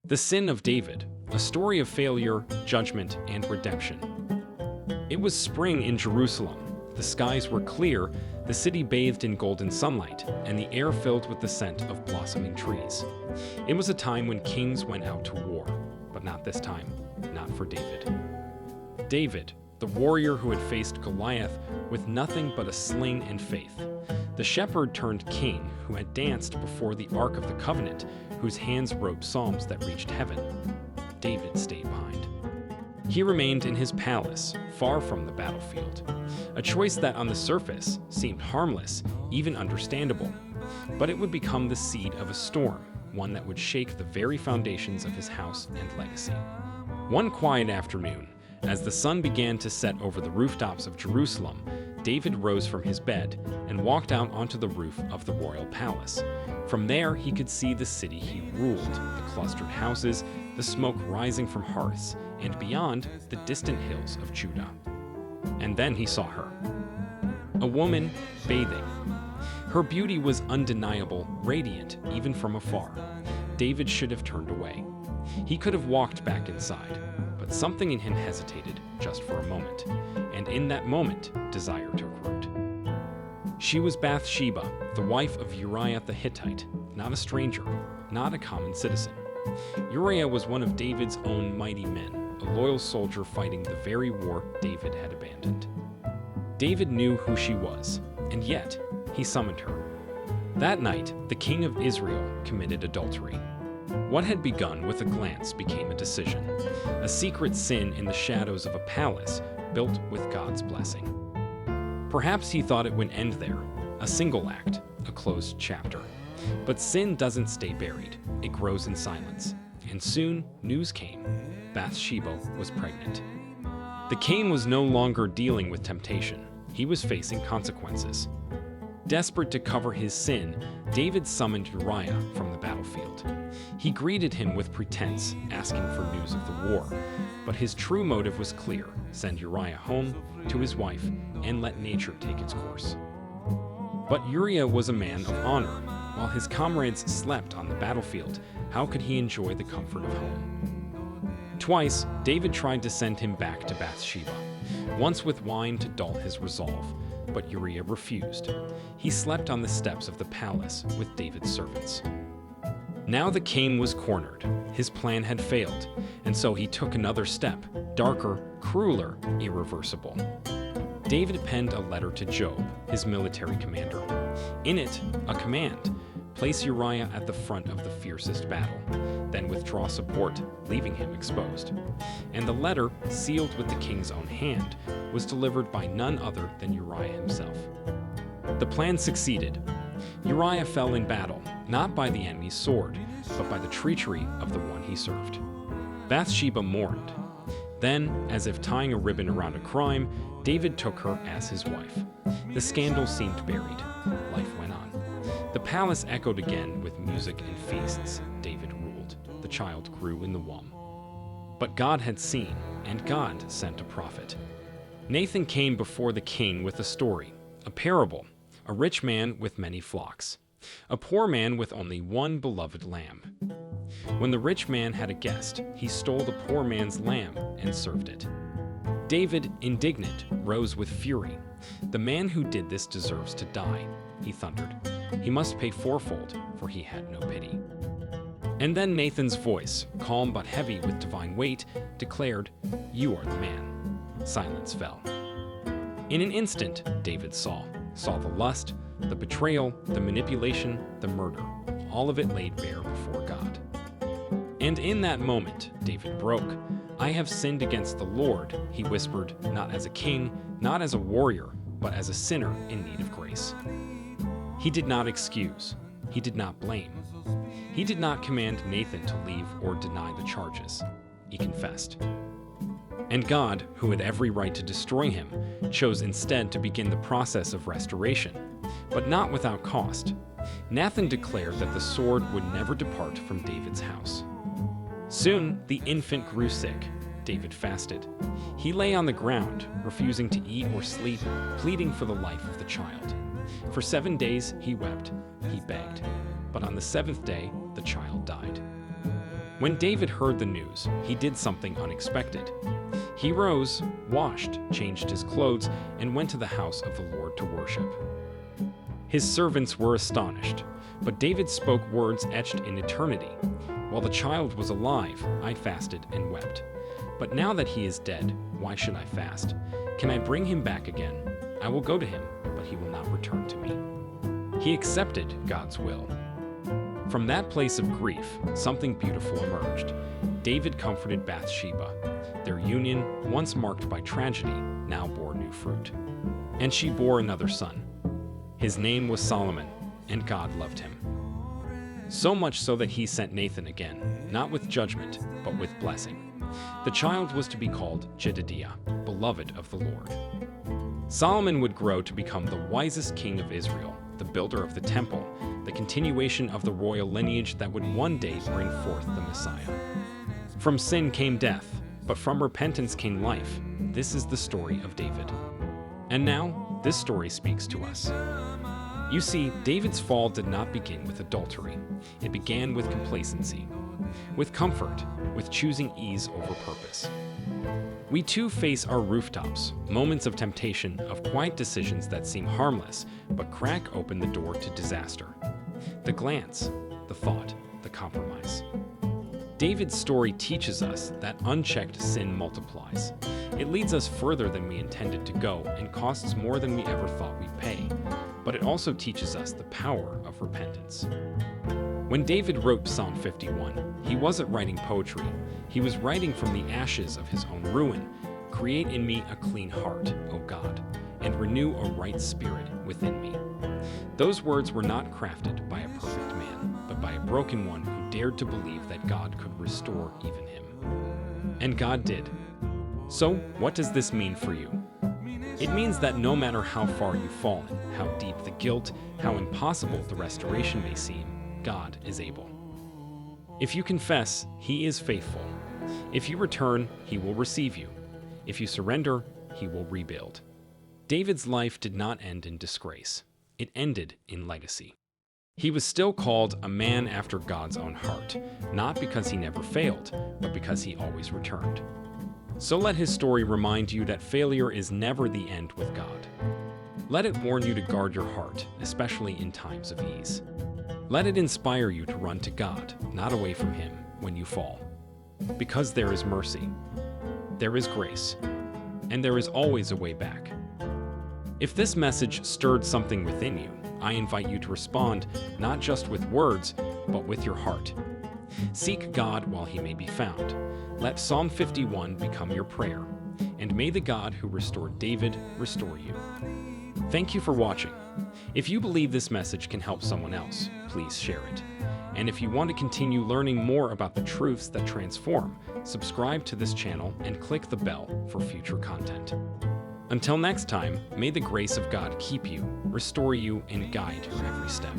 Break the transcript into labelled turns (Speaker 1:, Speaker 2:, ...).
Speaker 1: The Sin of David, a story of failure, judgment, and redemption. It was spring in Jerusalem. The skies were clear, the city bathed in golden sunlight, and the air filled with the scent of blossoming trees. It was a time when kings went out to war, but not this time, not for David. David, the warrior who had faced Goliath with nothing but a sling and faith. The shepherd turned king who had danced before the Ark of the Covenant, whose hands wrote psalms that reached heaven. David stayed behind. He remained in his palace, far from the battlefield. A choice that on the surface seemed harmless, even understandable. But it would become the seed of a storm, one that would shake the very foundations of his house and legacy. One quiet afternoon, as the sun began to set over the rooftops of Jerusalem, David rose from his bed and walked out onto the roof of the royal palace. From there, he could see the city he ruled, the clustered houses, the smoke rising from hearths, and beyond, the distant hills of Judah. And then he saw her. A woman bathing. Her beauty was undeniable, radiant, even from afar. David should have turned away. He could have walked back inside, but something in him hesitated just for a moment, and in that moment, desire took root. She was Bathsheba, the wife of Uriah the Hittite, not a stranger, not a common citizen. Uriah was one of David's own mighty men, a loyal soldier fighting the very war David had abandoned. David knew who she was, and yet he summoned her. That night, the king of Israel committed adultery. What had begun with a glance became a decision, a secret sin in the shadows of a palace built with God's blessing. Perhaps he thought it would end there, a single act, a closed chapter. But sin doesn't stay buried, it grows in silence. And soon, news came. Bathsheba was pregnant. The king was no longer dealing with temptation, he was facing consequences. Desperate to cover his sin, David summoned Uriah from the battlefield. He greeted him with pretense, asking for news of the war. But his true motive was clear: send Uriah home to his wife and let nature take its course. But Uriah was a man of honor. While his comrades slept on the battlefield, how could he enjoy the comfort of home? Twice, David tried to send him back to Bathsheba, once with wine to dull his resolve, but Uriah refused. He slept on the steps of the palace with David's servants. Now the king was cornered. His plan had failed, and so he took another step, darker, crueler, irreversible. David penned a letter to Joab, his military commander. In it, a command: place Uriah at the front of the fiercest battle, then withdraw support, leaving him exposed. And the letter, sealed with the king's own hand, was delivered by none other than Uriah himself. The plan succeeded. Uriah fell in battle, not by the enemy's sword, but by the treachery of the one he served. Bathsheba mourned. Then, as if tying a ribbon around a crime, David took her as his wife. The scandal seemed buried. Life went on. The palace echoed again with music and feasts. David ruled. The child grew in the womb. But God had seen, and God sent a prophet. Nathan came before the king with a story, a parable, a rich man with many flocks, a poor man with only one beloved lamb. When the rich man had a guest, he stole the poor man's lamb and served it. David, indignant, rose with fury. The man who did this deserves to die, he thundered. He must pay fourfold, for he had no pity. And then Nathan's voice, calm but heavy with divine weight, declared, "You are the man." Silence fell. In an instant, David saw the lust, the betrayal, the manipulation, the murder, all of it laid bare before God. And in that moment, David broke. "I have sinned against the Lord," he whispered, not as a king, not as a warrior, but as a sinner in need of grace. He did not excuse. He did not blame. He did not command Nathan to leave or deny the charges. He confessed. And God, who had every right to destroy him, chose instead to begin the process of restoration, but not without cost. Nathan declared that the sword would never depart from David's house. Soon, the infant grew sick. David fasted. He lay on the ground, refusing to eat or sleep, pleading for the life of the child. For 7 days he wept, he begged, but on the 7th day the child died. When David heard the news, he did something unexpected. He rose, washed, changed his clothes, and went to the house of the Lord to worship. His servants were astonished, but David spoke words etched in eternity. While the child was alive, I fasted and wept. But now that he is dead, why should I fast? Can I bring him back again? I will go to him, but he will not return to me. He accepted God's will. From that place of grief, something beautiful emerged. David comforted Bathsheba. Their union, once marked by tragedy, now bore new fruit. And she bore another son. His name was Solomon, and God loved him. So much so that he sent Nathan again, not with judgment, but with blessing. The child was to be called Jedediah, beloved of the Lord. Solomon would grow to become the wisest king of Israel, the builder of the temple, the continuation of the royal lineage that would one day bring forth the Messiah. From sin came death, but from repentance came life. This is the story of David. And now, this story speaks to us. You see, David's fall did not begin with adultery. It began with complacency, with comfort, with choosing ease over purpose. We too face our rooftops, moments of temptation, of quiet decisions that seem harmless, but crack open the door to disaster. The glance, the thought, the compromise. David's story teaches us that unchecked sin multiplies. It leads us further than we intended to go and costs more than we ever thought we'd pay. But it also teaches us the power of repentance. When David wrote Psalm 51, he wasn't writing poetry. He was writing from the ashes of his own ruin. Create in me a clean heart, O God, and renew a right spirit within me. Those words were not crafted by a perfect man, but by a broken one who dared to believe that God could restore even him. And God did. So, what does this mean for you? It means that no matter how far you've fallen, how deep the guilt, how impossible the restoration may seem, God is able. If you confess, He is faithful. If you return, He will receive you. If you surrender, He will rebuild. David's life did not end in disgrace. It ended in legacy. He was still called a man after God's own heart, not because he never failed, but because he always returned. So let his story remind you that failure is never the end with God. Let it warn you to guard your heart, especially in times of ease. Let it inspire you to run to God, not away from Him, when you fall. Because there is mercy, there is grace, and there is always a way back. If this message stirred something within you, I invite you to respond not just with words, but with your heart. Seek God while He may be found. Let Psalm 51 become your prayer, and may the God who restored David restore you. Thank you for watching. If you believe this message can help someone else, please share it. And if you want to continue learning more about the truths that transform, subscribe to this channel and click the bell for future content. Until next time, may the grace of God keep you, restore you, and guide your every step.